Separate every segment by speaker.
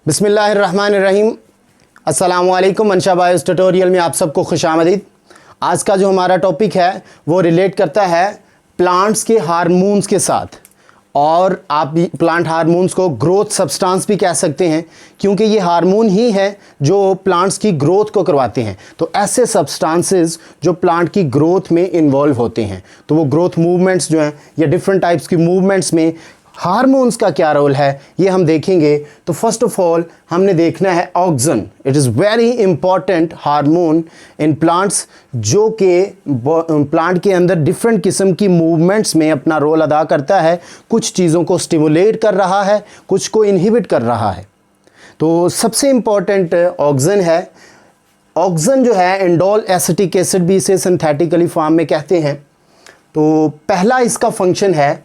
Speaker 1: बिस्मिल्लाहिर्रहमानिर्रहीम। अस्सलामुअलैकुम। मंशा बायोस ट्यूटोरियल में आप सबको खुशामदीद। आज का जो हमारा टॉपिक है वो रिलेट करता है प्लांट्स के हार्मोन्स के साथ, और आप प्लांट हार्मोन्स को ग्रोथ सब्सटेंस भी कह सकते हैं, क्योंकि ये हार्मोन ही है जो प्लांट्स की ग्रोथ को करवाते हैं। तो ऐसे सब्सटेंसेस जो प्लांट की ग्रोथ में इन्वॉल्व होते हैं, तो वो ग्रोथ मूवमेंट्स जो हैं या डिफरेंट टाइप्स की मूवमेंट्स में हार्मोन्स का क्या रोल है ये हम देखेंगे। तो फर्स्ट ऑफ ऑल हमने देखना है auxin. It is very important hormone in plants, जो कि प्लांट के अंदर डिफरेंट किस्म की मूवमेंट्स में अपना रोल अदा करता है। कुछ चीज़ों को स्टिमुलेट कर रहा है, कुछ को इनहिबिट कर रहा है। तो सबसे इम्पॉर्टेंट ऑक्सिन है। ऑक्सिन जो है इंडोल एसिटिक एसिड भी इसे सिंथेटिकली फॉर्म में कहते हैं। तो पहला इसका फंक्शन है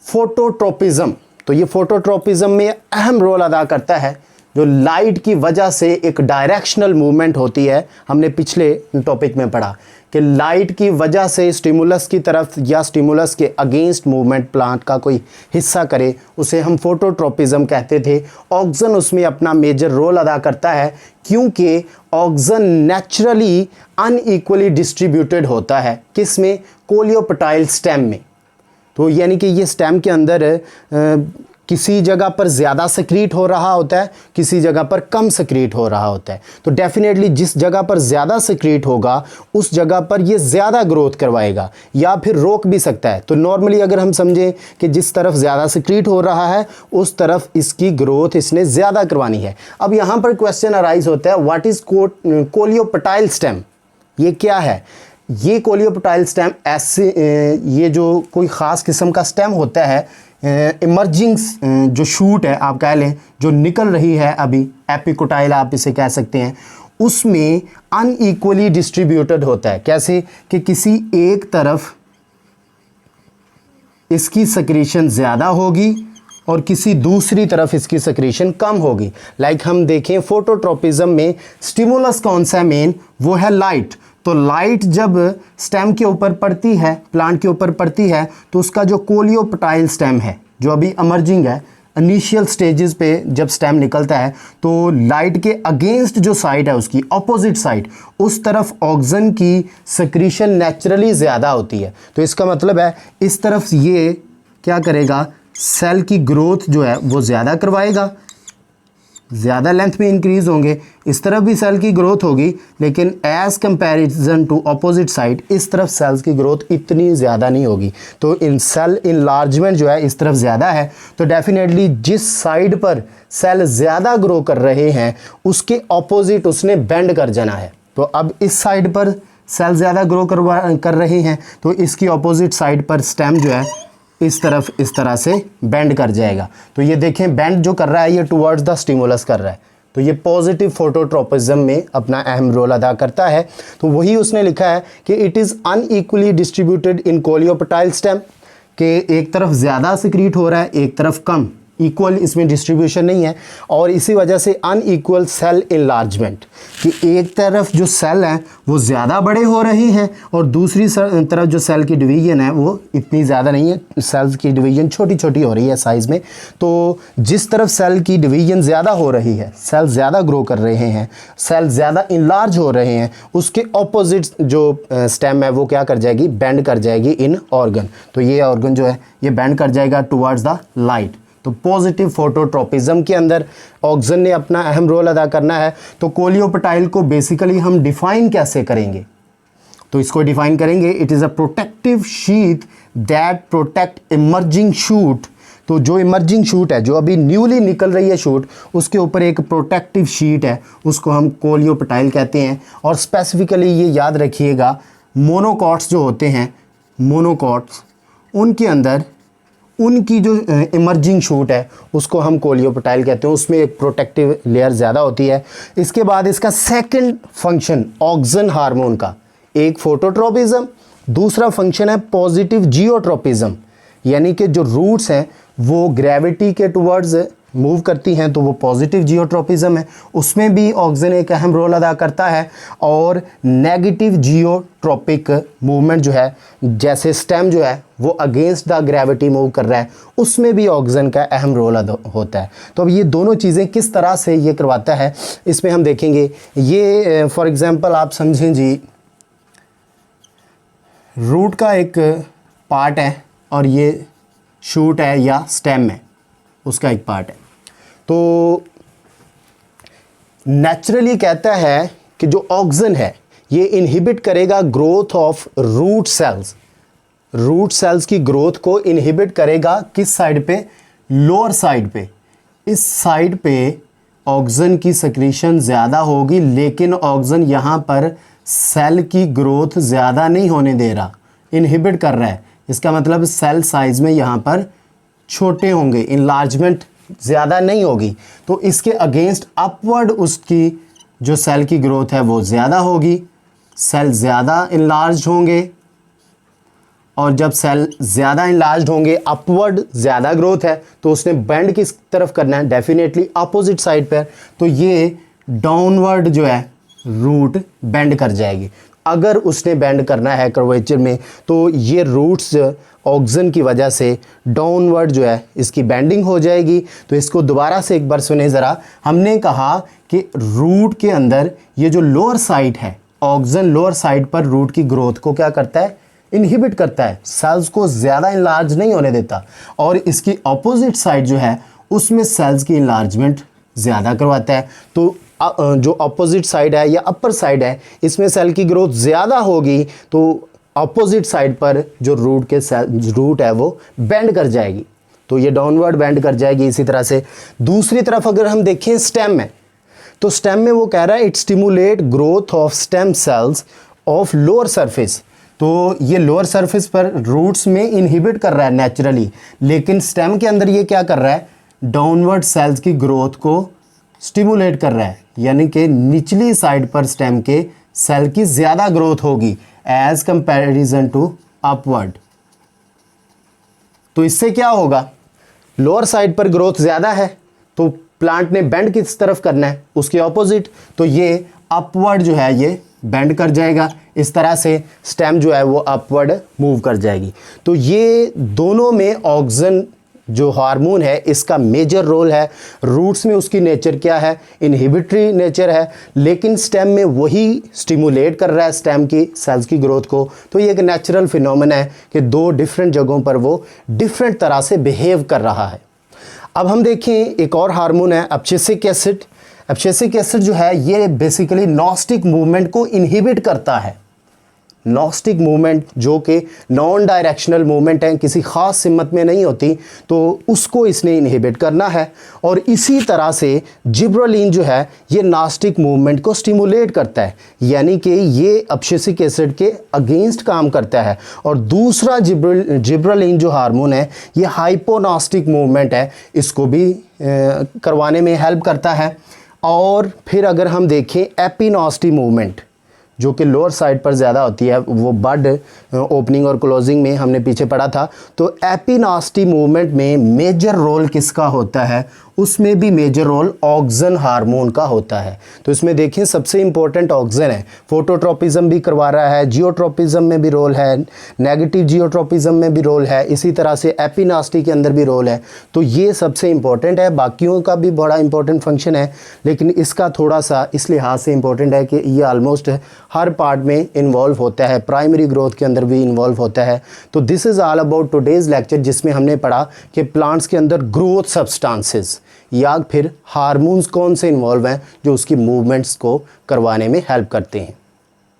Speaker 1: फोटोट्रोपिज्म। तो ये फोटोट्रोपिज्म में अहम रोल अदा करता है, जो लाइट की वजह से एक डायरेक्शनल मूवमेंट होती है। हमने पिछले टॉपिक में पढ़ा कि लाइट की वजह से स्टिमुलस की तरफ या स्टिमुलस के अगेंस्ट मूवमेंट प्लांट का कोई हिस्सा करे, उसे हम फोटोट्रोपिज्म कहते थे। ऑक्सिन उसमें अपना मेजर रोल अदा करता है, क्योंकि ऑक्सिन नेचुरली अनइक्वली डिस्ट्रीब्यूटेड होता है। किस में? कोलियोपेटाइल स्टेम में। तो यानी कि ये स्टेम के अंदर किसी जगह पर ज़्यादा सक्रीट हो रहा होता है, किसी जगह पर कम सक्रीट हो रहा होता है। तो डेफिनेटली जिस जगह पर ज़्यादा सक्रीट होगा उस जगह पर ये ज़्यादा ग्रोथ करवाएगा या फिर रोक भी सकता है। तो नॉर्मली अगर हम समझें कि जिस तरफ ज़्यादा सक्रीट हो रहा है उस तरफ इसकी ग्रोथ इसने ज़्यादा करवानी है। अब यहाँ पर क्वेश्चन अराइज होता है, व्हाट इज़ कोलियोपेटाइल स्टेम? ये क्या है? ये कोलियोपेटाइल स्टेम ऐसे ये जो कोई ख़ास किस्म का स्टेम होता है, इमर्जिंग जो शूट है आप कह लें, जो निकल रही है अभी, एपिकोटाइल आप इसे कह सकते हैं, उसमें अनइक्वली डिस्ट्रीब्यूटेड होता है। कैसे? कि किसी एक तरफ इसकी सेक्रेशन ज़्यादा होगी और किसी दूसरी तरफ इसकी सेक्रेशन कम होगी। लाइक हम देखें फोटोट्रोपिज्म में स्टिमुलस कौन सा है मेन? वो है लाइट। तो लाइट जब स्टेम के ऊपर पड़ती है, प्लांट के ऊपर पड़ती है, तो उसका जो कोलियोपेटाइल स्टेम है जो अभी इमर्जिंग है, इनिशियल स्टेजेस पे जब स्टेम निकलता है, तो लाइट के अगेंस्ट जो साइड है उसकी अपोजिट साइड, उस तरफ ऑक्सिन की सेक्रेशन नेचुरली ज़्यादा होती है। तो इसका मतलब है इस तरफ ये क्या करेगा, सेल की ग्रोथ जो है वो ज़्यादा करवाएगा, ज़्यादा लेंथ में इंक्रीज़ होंगे। इस तरफ भी सेल की ग्रोथ होगी, लेकिन as comparison to opposite side इस तरफ सेल्स की ग्रोथ इतनी ज़्यादा नहीं होगी। तो इन सेल इनलार्जमेंट जो है इस तरफ ज़्यादा है। तो डेफिनेटली जिस साइड पर सेल ज़्यादा ग्रो कर रहे हैं उसके अपोजिट उसने बेंड कर जाना है। तो अब इस साइड पर सेल ज़्यादा ग्रो कर रहे हैं, तो इसकी अपोजिट साइड पर स्टेम जो है इस तरफ इस तरह से बेंड कर जाएगा। तो ये देखें, बेंड जो कर रहा है ये टुवर्ड्स द स्टिमुलस कर रहा है। तो ये पॉजिटिव फोटोट्रोपिज्म में अपना अहम रोल अदा करता है। तो वही उसने लिखा है कि it is unequally distributed in coleoptile stem, कि एक तरफ ज़्यादा सिक्रीट हो रहा है, एक तरफ कम, इक्वल इसमें डिस्ट्रीब्यूशन नहीं है। और इसी वजह से अनइक्वल सेल इनलार्जमेंट, कि एक तरफ जो सेल हैं वो ज़्यादा बड़े हो रहे हैं और दूसरी तरफ जो सेल की डिवीजन है वो इतनी ज़्यादा नहीं है, सेल्स की डिवीजन छोटी छोटी हो रही है साइज़ में। तो जिस तरफ सेल की डिवीजन ज़्यादा हो रही है, सेल ज़्यादा ग्रो कर रहे हैं, सेल ज़्यादा इनलार्ज हो रहे हैं, उसके ऑपोजिट जो स्टेम है वो क्या कर जाएगी, बेंड कर जाएगी इन ऑर्गन। तो ये ऑर्गन जो है ये बेंड कर जाएगा टुवर्ड्स द लाइट। तो पॉजिटिव फोटोट्रोपिज्म के अंदर ऑक्सिन ने अपना अहम रोल अदा करना है। तो कोलियोपेटाइल को बेसिकली हम डिफाइन कैसे करेंगे? तो इसको डिफाइन करेंगे, it is a protective sheath that protect emerging shoot. तो जो इमर्जिंग शूट है, जो अभी न्यूली निकल रही है शूट, उसके ऊपर एक प्रोटेक्टिव शीट है, उसको हम कोलियोपेटाइल कहते हैं। और स्पेसिफिकली ये याद रखिएगा, मोनोकॉट्स जो होते हैं, मोनोकॉट्स, उनके अंदर उनकी जो इमर्जिंग शूट है उसको हम कोलियोपेटाइल कहते हैं, उसमें एक प्रोटेक्टिव लेयर ज़्यादा होती है। इसके बाद इसका सेकंड फंक्शन ऑक्सिन हार्मोन का, एक फोटोट्रोपिज्म, दूसरा फंक्शन है पॉजिटिव जियोट्रोपिज्म, यानी कि जो रूट्स हैं वो ग्रेविटी के टुवर्ड्स मूव करती हैं तो वो पॉजिटिव जियोट्रोपिज्म है, उसमें भी ऑक्सीजन एक अहम रोल अदा करता है। और नेगेटिव जियोट्रोपिक मूवमेंट जो है, जैसे स्टेम जो है वो अगेंस्ट द ग्रेविटी मूव कर रहा है, उसमें भी ऑक्सीजन का अहम रोल होता है। तो अब ये दोनों चीज़ें किस तरह से ये करवाता है, इसमें हम देखेंगे। ये फॉर एग्ज़ाम्पल आप समझें जी, रूट का एक पार्ट है और ये शूट है या स्टेम है, उसका एक पार्ट है। तो नेचुरली कहता है कि जो ऑक्सीजन है ये इनहिबिट करेगा growth of root cells. Root cells की ग्रोथ को इनहिबिट करेगा किस साइड पे? लोअर साइड पे। इस साइड पे ऑक्सीजन की सिक्रीशन ज़्यादा होगी, लेकिन ऑक्सीजन यहाँ पर सेल की ग्रोथ ज़्यादा नहीं होने दे रहा, इनहिबिट कर रहा है। इसका मतलब सेल साइज़ में यहाँ पर छोटे होंगे, इनलार्जमेंट ज़्यादा नहीं होगी। तो इसके अगेंस्ट अपवर्ड उसकी जो सेल की ग्रोथ है वो ज़्यादा होगी, सेल ज़्यादा इनलार्ज होंगे। और जब सेल ज़्यादा इनलार्ज होंगे, अपवर्ड ज़्यादा ग्रोथ है, तो उसने बेंड किस तरफ करना है? डेफिनेटली अपोजिट साइड पर। तो ये डाउनवर्ड जो है रूट बेंड कर जाएगी। अगर उसने बेंड करना है कर्वेचर में, तो ये रूट्स ऑक्सीजन की वजह से डाउनवर्ड जो है इसकी बेंडिंग हो जाएगी। तो इसको दोबारा से एक बार सुने ज़रा। हमने कहा कि रूट के अंदर ये जो लोअर साइड है, ऑक्सीजन लोअर साइड पर रूट की ग्रोथ को क्या करता है? इनहिबिट करता है, सेल्स को ज़्यादा इनलार्ज नहीं होने देता। और इसकी अपोजिट साइड जो है उसमें सेल्स की इनलार्जमेंट ज़्यादा करवाता है। तो जो अपोजिट साइड है या अपर साइड है, इसमें सेल की ग्रोथ ज़्यादा होगी, तो अपोजिट साइड पर जो रूट है वो बेंड कर जाएगी, तो ये डाउनवर्ड बेंड कर जाएगी। इसी तरह से दूसरी तरफ अगर हम देखें स्टेम में, तो स्टेम में वो कह रहा है it stimulate growth of stem cells of lower surface. तो ये लोअर सरफेस पर रूट्स में इनहिबिट कर रहा है नेचुरली, लेकिन स्टेम के अंदर ये क्या कर रहा है? डाउनवर्ड सेल्स की ग्रोथ को स्टिमुलेट कर रहा है, यानी कि निचली साइड पर स्टेम के सेल की ज़्यादा ग्रोथ होगी एज कंपैरिजन टू अपवर्ड। तो इससे क्या होगा? लोअर साइड पर ग्रोथ ज़्यादा है, तो प्लांट ने बेंड किस तरफ करना है? उसके ऑपोजिट। तो ये अपवर्ड जो है ये बेंड कर जाएगा। इस तरह से स्टेम जो है वो अपवर्ड मूव कर जाएगी। तो ये दोनों में ऑक्सीजन जो हार्मोन है इसका मेजर रोल है। रूट्स में उसकी नेचर क्या है? इनहिबिटरी नेचर है, लेकिन स्टेम में वही स्टिमुलेट कर रहा है स्टेम की सेल्स की ग्रोथ को। तो ये एक नेचुरल फिनोमेना है कि दो डिफरेंट जगहों पर वो डिफरेंट तरह से बिहेव कर रहा है। अब हम देखें एक और हार्मोन है एब्सिसिक एसिड। एब्सिसिक एसिड जो है ये बेसिकली नॉस्टिक मूवमेंट को इनहिबिट करता है। नॉस्टिक मूवमेंट जो कि नॉन डायरेक्शनल मूवमेंट है, किसी ख़ास सिमत में नहीं होती, तो उसको इसने इनहिबिट करना है। और इसी तरह से जिब्रेलिन जो है ये नॉस्टिक मूवमेंट को स्टिमुलेट करता है, यानी कि ये एब्सिसिक एसिड के अगेंस्ट काम करता है। और दूसरा जिब्रेलिन जो हार्मोन है ये हाइपोनॉस्टिक मूवमेंट है, इसको भी करवाने में हेल्प करता है। और फिर अगर हम देखें एपिनॉस्टी मूवमेंट जो कि लोअर साइड पर ज़्यादा होती है, वो बड ओपनिंग और क्लोजिंग में हमने पीछे पढ़ा था। तो एपिनॉस्टी मूवमेंट में मेजर रोल किसका होता है? उसमें भी मेजर रोल ऑक्सीजन हार्मोन का होता है। तो इसमें देखें सबसे इंपॉर्टेंट ऑक्सीजन है। फोटोट्रोपिज्म भी करवा रहा है, जियोट्रोपिज्म में भी रोल है, नेगेटिव जियोट्रोपिज्म में भी रोल है, इसी तरह से एपिनॉस्टी के अंदर भी रोल है। तो ये सबसे इंपॉर्टेंट है। बाकियों का भी बड़ा इंपॉर्टेंट फंक्शन है, लेकिन इसका थोड़ा सा इस लिहाज से इंपॉर्टेंट है कि ये ऑलमोस्ट हर पार्ट में इन्वॉल्व होता है, प्राइमरी ग्रोथ के अंदर भी इन्वॉल्व होता है। तो this is all about today's lecture, जिसमें हमने पढ़ा कि प्लांट्स के अंदर ग्रोथ सब्सटेंसेस या फिर हार्मोन्स कौन से इन्वॉल्व हैं जो उसकी मूवमेंट्स को करवाने में हेल्प करते हैं।